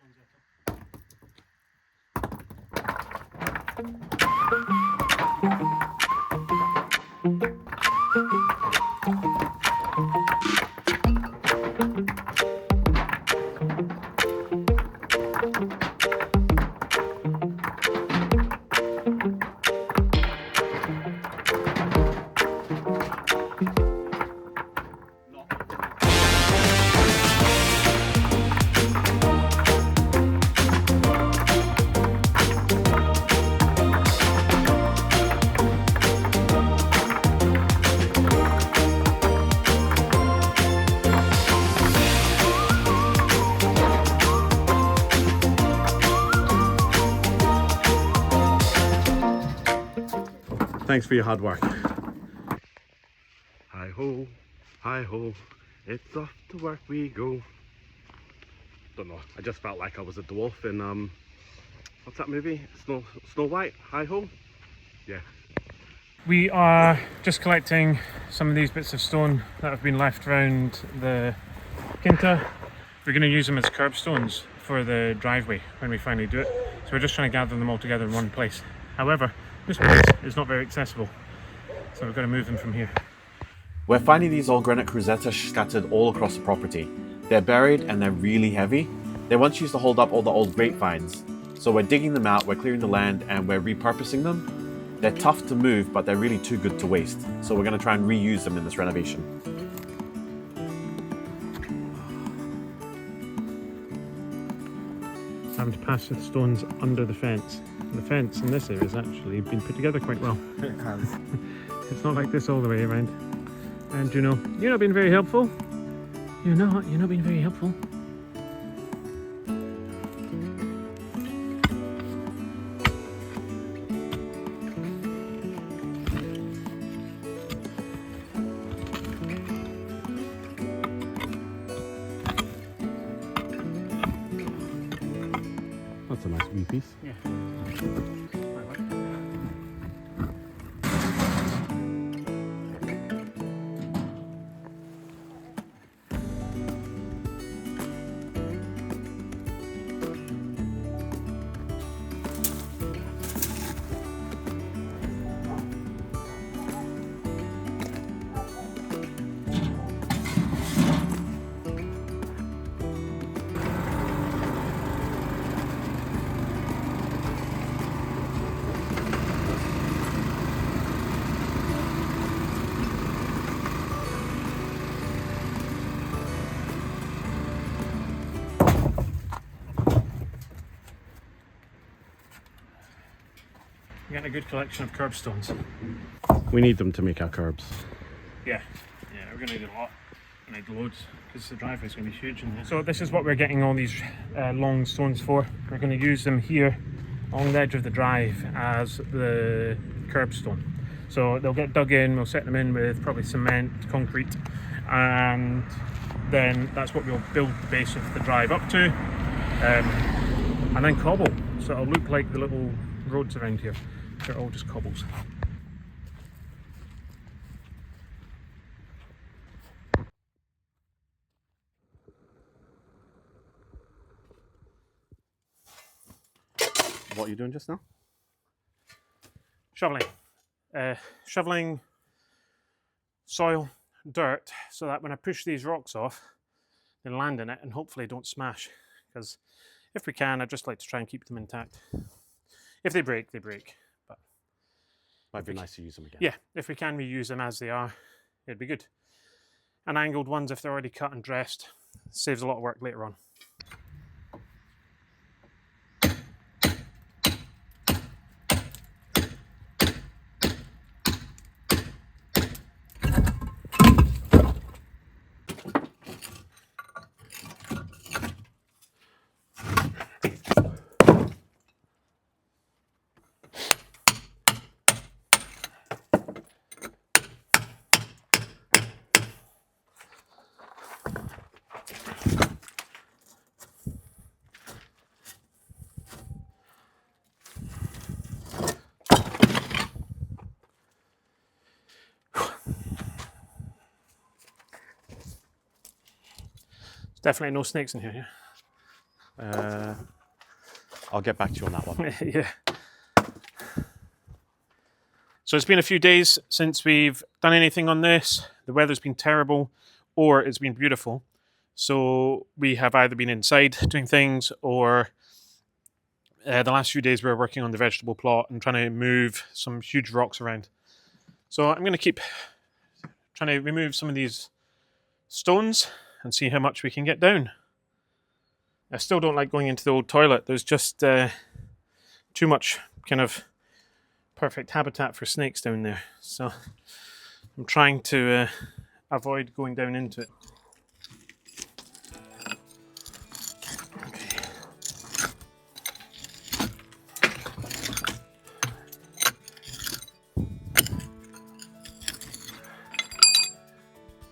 cobblestones out of. Thanks for your hard work. Hi ho, it's off to work we go. Don't know, I just felt like I was a dwarf in what's that movie? Snow White, hi ho? Yeah. We are just collecting some of these bits of stone that have been left around the Quinta. We're going to use them as curbstones for the driveway when we finally do it. So we're just trying to gather them all together in one place. However, this place is not very accessible, so we've got to move them from here. We're finding these old granite cruzettes scattered all across the property. They're buried and they're really heavy. They once used to hold up all the old grapevines. So we're digging them out, we're clearing the land, and we're repurposing them. They're tough to move, but they're really too good to waste. So we're going to try and reuse them in this renovation. Having to pass the stones under the fence. The fence in this area has actually been put together quite well. It has. It's not like this all the way around. And you know, you're not being very helpful. You're not being very helpful. That's a nice wee piece. Yeah. We're getting a good collection of curbstones. We need them to make our curbs. Yeah, we're going to need a lot. We need loads because the driveway's going to be huge. So this is what we're getting all these long stones for. We're going to use them here along the edge of the drive as the curbstone. So they'll get dug in, we'll set them in with probably cement, concrete, and then that's what we'll build the base of the drive up to, and then cobble. So it'll look like the little roads around here. They're all just cobbles. What are you doing just now? Shoveling. Shoveling soil, dirt, so that when I push these rocks off, they land in it and hopefully don't smash. Because if we can, I'd just like to try and keep them intact. If they break, they break. But Might be nice to use them again. yeah, if we can reuse them as they are, it'd be good. And angled ones, if they're already cut and dressed, saves a lot of work later on. Definitely no snakes in here, yeah? I'll get back to you on that one. Yeah. So it's been a few days since we've done anything on this. The weather's been terrible, or it's been beautiful. So we have either been inside doing things, or the last few days we were working on the vegetable plot and trying to move some huge rocks around. So I'm going to keep trying to remove some of these stones and see how much we can get down. I still don't like going into the old toilet. There's just too much kind of perfect habitat for snakes down there. So I'm trying to avoid going down into it. Okay.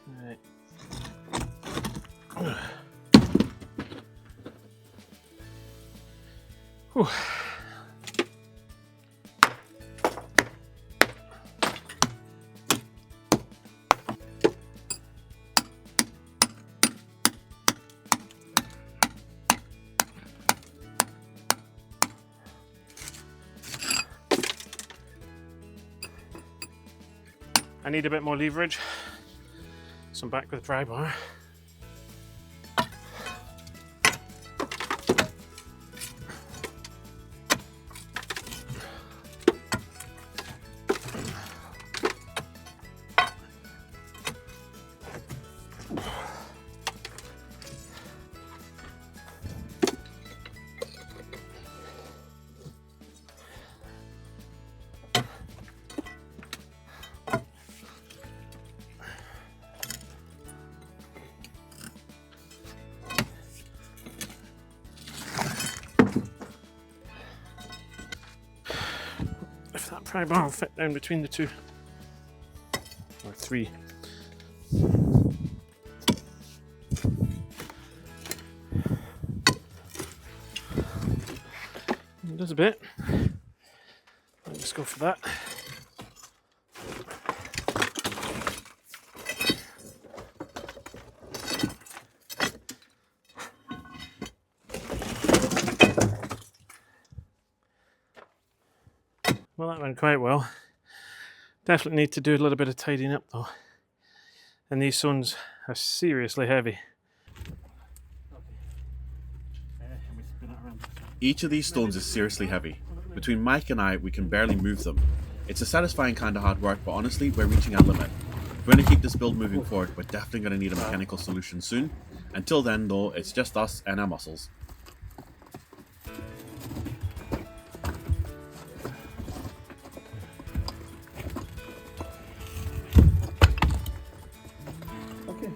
Right. Whew. I need a bit more leverage, so I'm back with dry bar. If that pry bar will fit down between the two, or three. It does a bit. Let's go for that. Well, that went quite well. Definitely need to do a little bit of tidying up though. And these stones are seriously heavy. Each of these stones is seriously heavy. Between Mike and I, we can barely move them. It's a satisfying kind of hard work, but honestly, we're reaching our limit. If we're going to keep this build moving forward, we're definitely going to need a mechanical solution soon. Until then, though, it's just us and our muscles. Okay.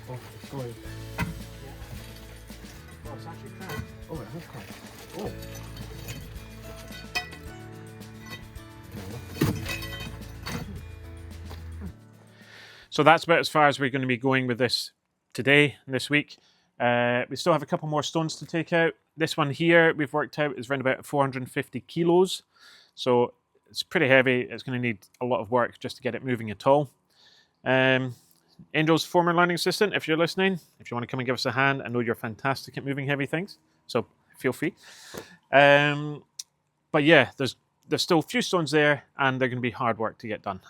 Oh, sorry. Oh, it's actually cracked. Oh, it has cracked. Oh. So that's about as far as we're going to be going with this today, this week. We still have a couple more stones to take out. This one here we've worked out is around about 450 kilos. So it's pretty heavy. It's going to need a lot of work just to get it moving at all. Angel's former learning assistant, if you're listening, if you want to come and give us a hand, I know you're fantastic at moving heavy things, so feel free. But yeah, there's still a few stones there, and they're going to be hard work to get done.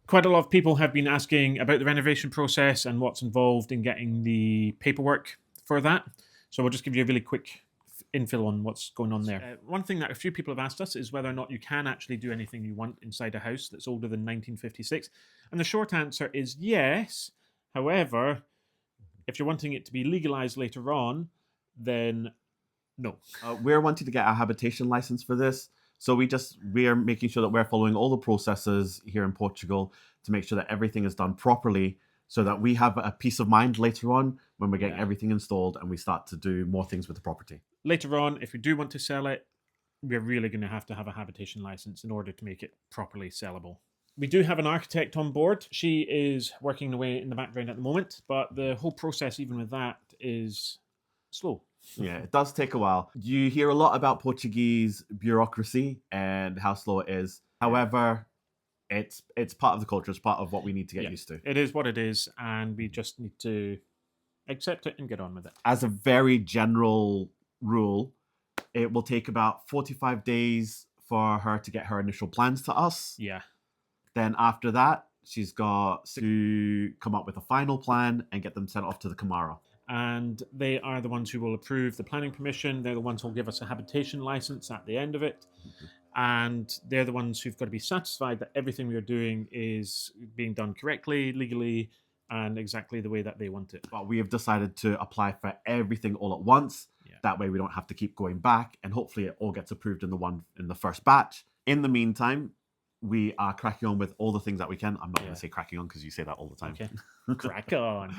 Quite a lot of people have been asking about the renovation process and what's involved in getting the paperwork for that. So we'll just give you a really quick infill on what's going on there. One thing that a few people have asked us is whether or not you can actually do anything you want inside a house that's older than 1956. And the short answer is yes. However, if you're wanting it to be legalized later on, then no. We're wanting to get a habitation license for this. So we are making sure that we're following all the processes here in Portugal to make sure that everything is done properly, so that we have a peace of mind later on when we're getting everything installed and we start to do more things with the property. Later on, if we do want to sell it, we're really going to have a habitation license in order to make it properly sellable. We do have an architect on board. She is working away in the background at the moment, but the whole process, even with that, is slow. Yeah, it does take a while. You hear a lot about Portuguese bureaucracy and how slow it is. However, it's part of the culture. It's part of what we need to get used to. It is what it is, and we just need to accept it and get on with it. As a very general rule, it will take about 45 days for her to get her initial plans to us. Yeah. Then after that, she's got to come up with a final plan and get them sent off to the Camara. And they are the ones who will approve the planning permission. They're the ones who'll give us a habitation license at the end of it. And they're the ones who've got to be satisfied that everything we're doing is being done correctly, legally, and exactly the way that they want it. But we have decided to apply for everything all at once. Yeah. That way we don't have to keep going back, and hopefully it all gets approved in the first batch. In the meantime, we are cracking on with all the things that we can. I'm not going to say cracking on because you say that all the time. Okay. Crack on.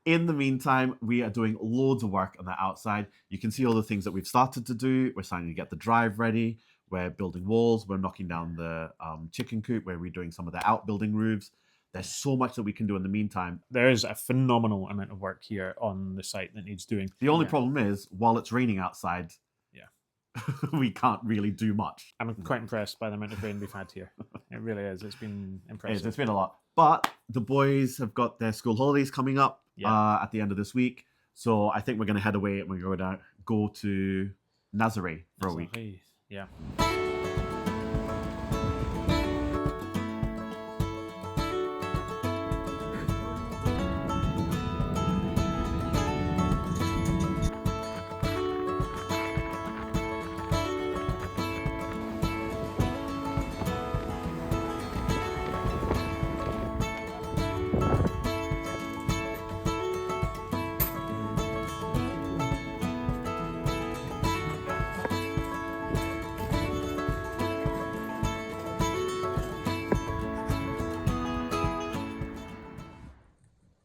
In the meantime, we are doing loads of work on the outside. You can see all the things that we've started to do. We're starting to get the drive ready. We're building walls. We're knocking down the chicken coop. We're redoing some of the outbuilding roofs. There's so much that we can do in the meantime. There is a phenomenal amount of work here on the site that needs doing. The only problem is, while it's raining outside, we can't really do much. I'm quite impressed by the amount of rain we've had here. It really is. It's been impressive. It's been a lot. But the boys have got their school holidays coming up at the end of this week. So I think we're going to head away and we're going to go to Nazare for a week. Yeah.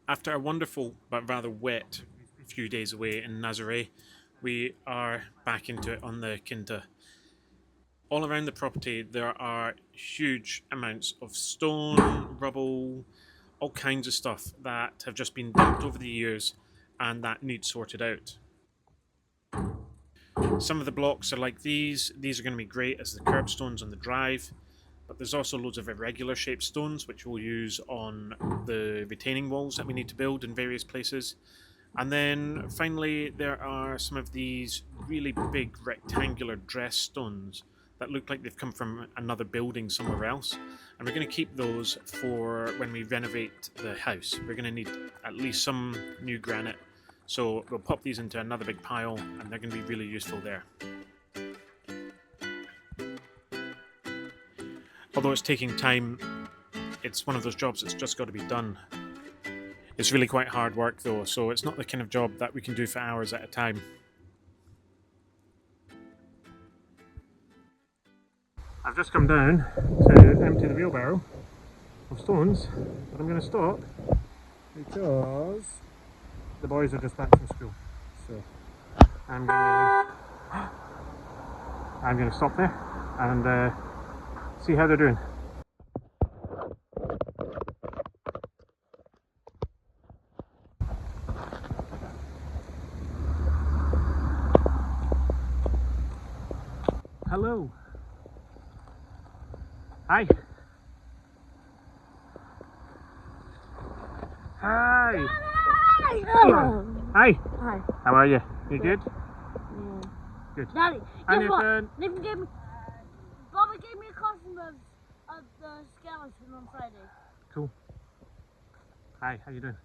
After a wonderful but rather wet few days away in Nazaré, we are back into it on the Quinta. All around the property there are huge amounts of stone, rubble, all kinds of stuff that have just been dumped over the years and that need sorted out. Some of the blocks are like these. These are going to be great as the curb stones on the drive. But there's also loads of irregular shaped stones which we'll use on the retaining walls that we need to build in various places. And then finally there are some of these really big rectangular dress stones that look like they've come from another building somewhere else. And we're going to keep those for when we renovate the house. We're going to need at least some new granite. So we'll pop these into another big pile and they're going to be really useful there. Although it's taking time, it's one of those jobs that's just got to be done. It's really quite hard work though, so it's not the kind of job that we can do for hours at a time. I've just come down to empty the wheelbarrow of stones, but I'm going to stop because the boys are just back from school. So I'm going to stop there and see how they're doing. Hello. Hi. Hi. Hello. Hi. Hi. How are you? You good? Yeah. Good. Daddy, Hi, guess what? Nathan. Nathan gave me, Bobby gave me a costume of the skeleton on Friday. Cool. Hi, how you doing?